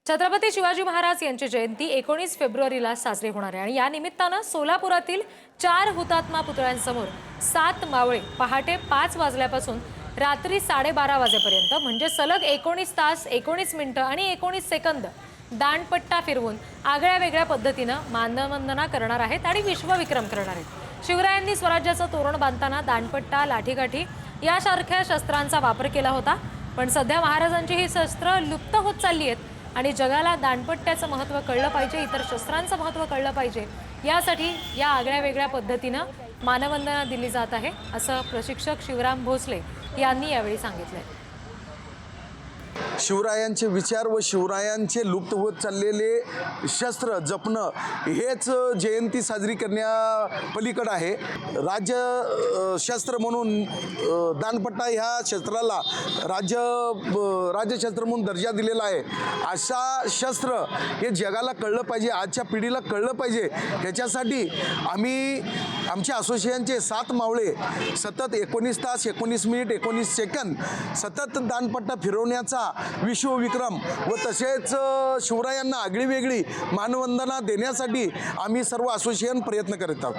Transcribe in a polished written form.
छत्रपती शिवाजी महाराज यांची जयंती 19 फेब्रुवारीला साजरी होणार आहे आणि या निमित्तानं सोलापुरातील 4 हुतात्मा पुतळ्यांसमोर 7 मावळे पहाटे 5 वाजल्यापासून रात्री 12:30 वाजेपर्यंत म्हणजे सलग 19 तास 19 मिनिटं आणि 19 सेकंद दांडपट्टा फिरवून आगळ्या वेगळ्या पद्धतीनं मानवंदना करणार आहेत आणि विश्वविक्रम करणार आहेत। शिवरायांनी स्वराज्याचं तोरण बांधताना दांडपट्टा, लाठीकाठी यासारख्या शस्त्रांचा वापर केला होता, पण सध्या महाराजांची ही शस्त्र लुप्त होत चालली आहेत आणि जगाला दांडपट्ट्याचं महत्त्व कळलं पाहिजे, इतर शस्त्रांचं महत्त्व कळलं पाहिजे, यासाठी या आगळ्या वेगळ्या पद्धतीनं मानवंदना दिली जात आहे, असं प्रशिक्षक शिवराम भोसले यांनी यावेळी सांगितलंय। शिवरायांचे विचार व शिवरायांचे लुप्त होत चाललेले शस्त्र जपणं हेच जयंती साजरी करण्यापलीकडे आहे। शस्त्र म्हणून दांडपट्टा ह्या शस्त्राला राज्यशस्त्र म्हणून दर्जा दिलेला आहे। अशा शस्त्र हे जगाला कळलं पाहिजे, आजच्या पिढीला कळलं पाहिजे, ह्याच्यासाठी आम्ही आमच्या असोसिएशनचे 7 मावळे सतत 19 तास 19 मिनिट 19 सेकंद सतत दांडपट्टा फिरवण्याचा विश्वविक्रम व तसेच शिवरायांना आगळीवेगळी मानवंदना देण्यासाठी आम्ही सर्व असोसिएशन प्रयत्न करत आहोत।